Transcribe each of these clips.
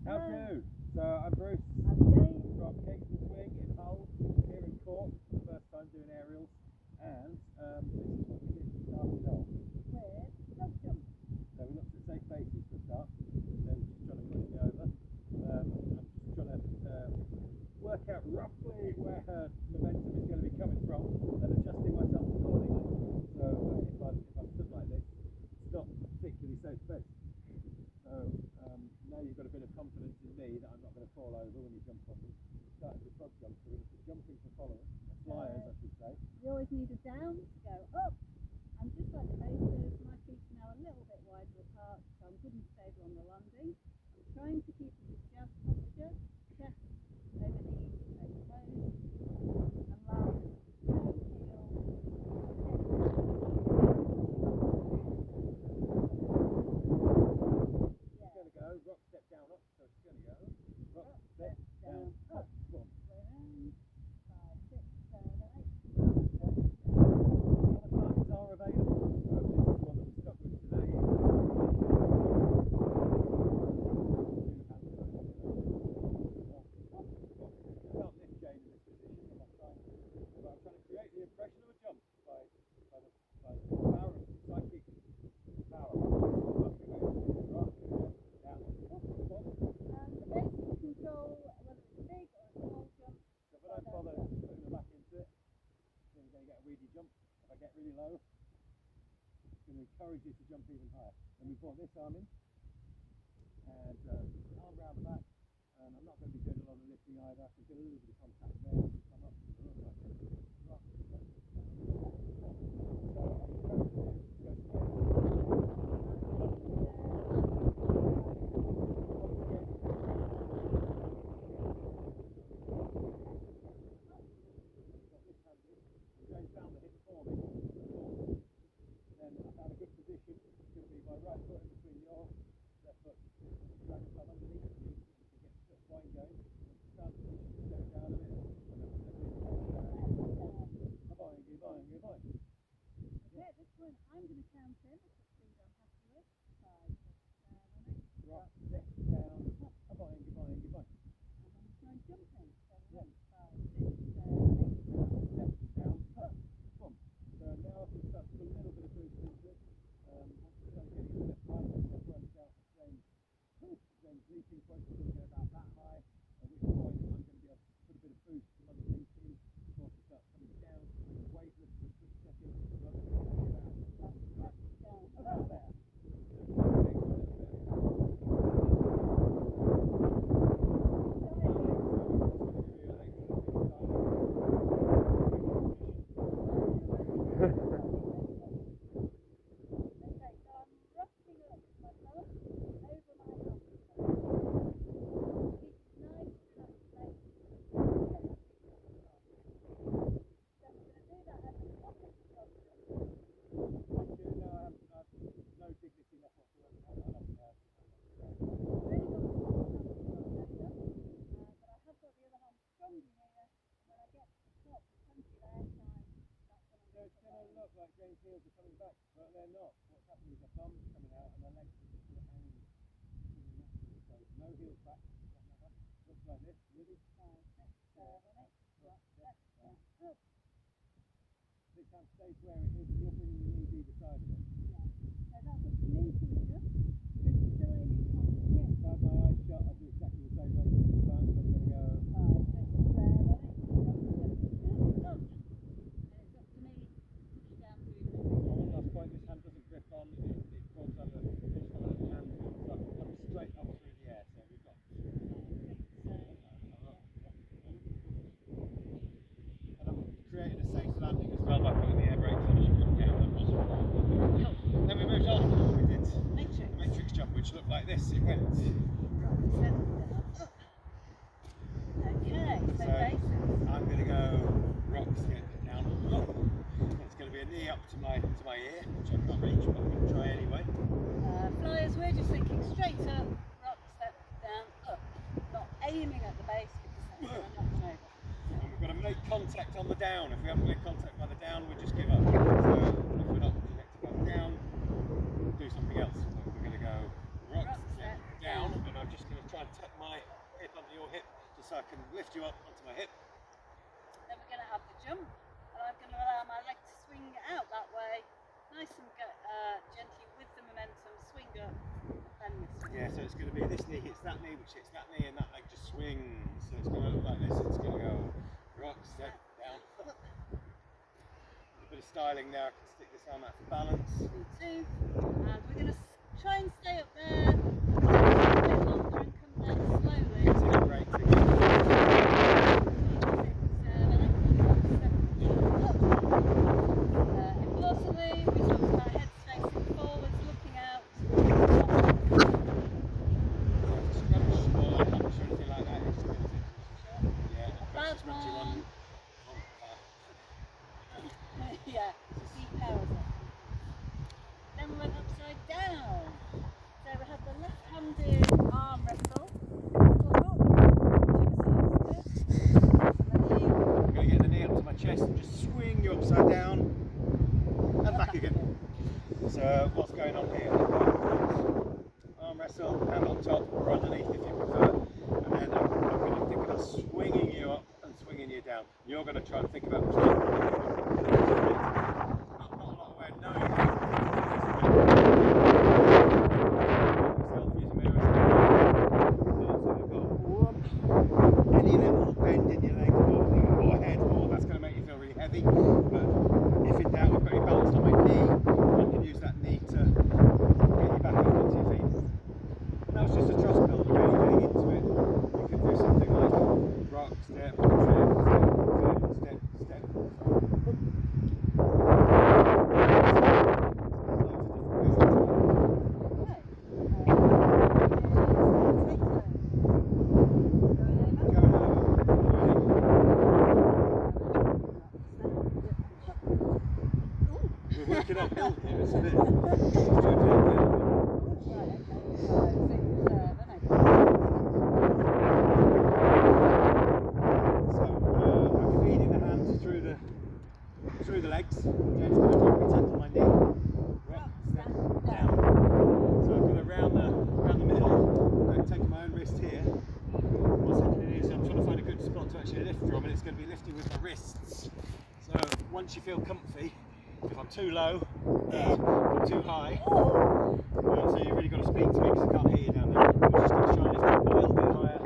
How do? So I'm Bruce. I'm Jane. From Cork Swing in Hull, here in Cork. First time doing aerials, and this is what we did to start it off. With rock jump. So we looked at safe bases for a start, then just trying to push me over. I'm just trying to work out roughly where her momentum is going to be coming from, and adjusting myself accordingly. So if I'm stood like this, it's not particularly safe base. So now you've got a bit of confidence in me that I'm not going to fall over when you jump on me. Started with frog jump, so we're going to jumping for followers, flyers I should say. You always need a down to go up. And just like the bases, my feet are now a little bit wider apart, so I'm good and stable on the landing. I'm trying to keep a good jazz posture, chest over knees, over toes, and land toe, heel, It's going to go rock, step down, up, so it's going to go rock, step down, up, boom. Way round, 5, 6, 7, 8. Other times are available. This is the one that we're stuck with today. I can't lift Jane in this position, but I'm trying to create the impression of a jump by the power of psychic power. Rock, step down, up, boom. And the basic control, whether it's a big or a small jump. So if I don't bother putting the back into it, then you're going to get a weedy jump. If I get really low, it's going to encourage you to jump even higher. Then we brought this arm in, and arm round the back, and I'm not going to be doing a lot of lifting either. I can do a little bit of contact there as we come up. Like this. Rock, step down. So I'm encouraging you to go straight. Jane found the hip for me. Then I found a good position. It's going to be my right foot in between your left foot. Drag the thumb underneath you, and you can get the foot point going. Found the position, step down a bit, and then boing. Okay, at this point I'm going to count in the speed I'm happy with. 5, 6, 7, 8. Rock, step down, boing. And I'm going to try and jump in. So Yeah. 1, 5, 6, 7, 8. Step down, up, boom. So now I can start to put a little bit of boost into it. Once we start getting a bit high, I'll separate out Jane's leaping point is going to get about that high, at which point I'm going to be able to put a bit of boost from underneath in before she starts coming down, weightless for a split second, so I'm going to get about there. It's going to look like Jane's heels are coming back, but they're not. What's happening is her bum's coming out and her legs are just sort of hanging naturally. So no heels back. Looks like this. Ready? 5, 6, 7, 8. Rock, step down, up. This hand stays where it is, and you're bringing your knees either side of it. Yeah. So that's up to me to adjust. Bruce is still aiming from here. If I have my eyes shut, I'll do exactly the same motion each time. So I'm going to go 5, 6, 7, 8. Rock, step down, up. one last point, this hand doesn't grip on, it falls under the hand, so I can come straight up through the air, so we've got and I'm creating a safe landing as well by putting the air brakes on as you come down. Then we moved on, we did the matrix jump, which looked like this. It went okay, so basics. I'm going to go rock, step down, up. It's going to be a knee up to my ear, which I can't reach, but I'm going to try anyway. Flyers, we're just thinking straight up, rock, step down, up. Not aiming at the base because that's not going over. And we've got to make contact on the down. If we haven't made contact by the down, we just give up. So if we're not connected by the down, we'll do something else. So we're going to go rock, step down, and I'm just going to try and tuck my so I can lift you up onto my hip. Then we're going to have the jump, and I'm going to allow my leg to swing out that way, nice and gently with the momentum, swing up, and then this way. Yeah, so it's going to be this knee hits that knee, which hits that knee, and that leg just swings. So it's going to look like this. It's going to go rock, step, down. A bit of styling there. I can stick this arm out for balance. Me too. And we're going to try and stay up there a bit longer and come down slowly. Getting it right again. Importantly, we talked about heads facing forwards, looking out. Scrunch or hunch or anything like that. It's just yeah, Bad scrunchy one. Yeah, deep powers up. Then we went upside down. So we had the left-handed arm wrestle. I'm going to get the knee up to my chest and just swing you upside down and back again. So what's going on here? Arm wrestle, hand on top or underneath if you prefer. And then I'm going to think about swinging you up and swinging you down. You're going to try and think about any little bend in your leg or head, that's going to make you feel really heavy. But if in doubt, I've got you balanced on my knee. I can use that knee to get you back up onto your feet. That was just a trust builder, really getting into it. You could do something like rock, step, step, step, step, step. We're working uphill here, isn't it? I'm feeding the hands through the legs. Jen's going to drop me, tackle my knee. Rock, step, down. So I've got around the middle. I'm taking my own wrist here. What's happening is I'm trying to find a good spot to actually lift from, and it's going to be lifting with my wrists. So once you feel comfy, if I'm too low, if I'm too high, so you've really got to speak to me because I can't hear you down there. We're just going to try and lift up a little bit higher.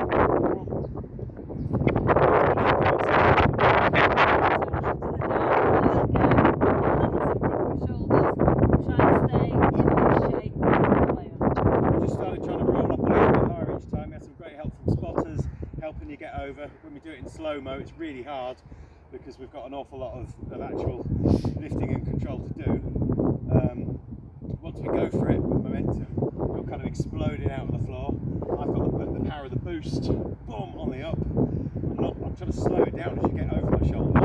We just started trying to roll up a little bit higher each time. We had some great help from spotters helping you get over. When we do it in slow-mo, it's really hard because we've got an awful lot of actual lifting and control to do. Once we go for it with momentum, you're kind of exploding out on the floor. I've got the power of the boost, boom, on the up. I'm trying to slow it down as you get over my shoulder.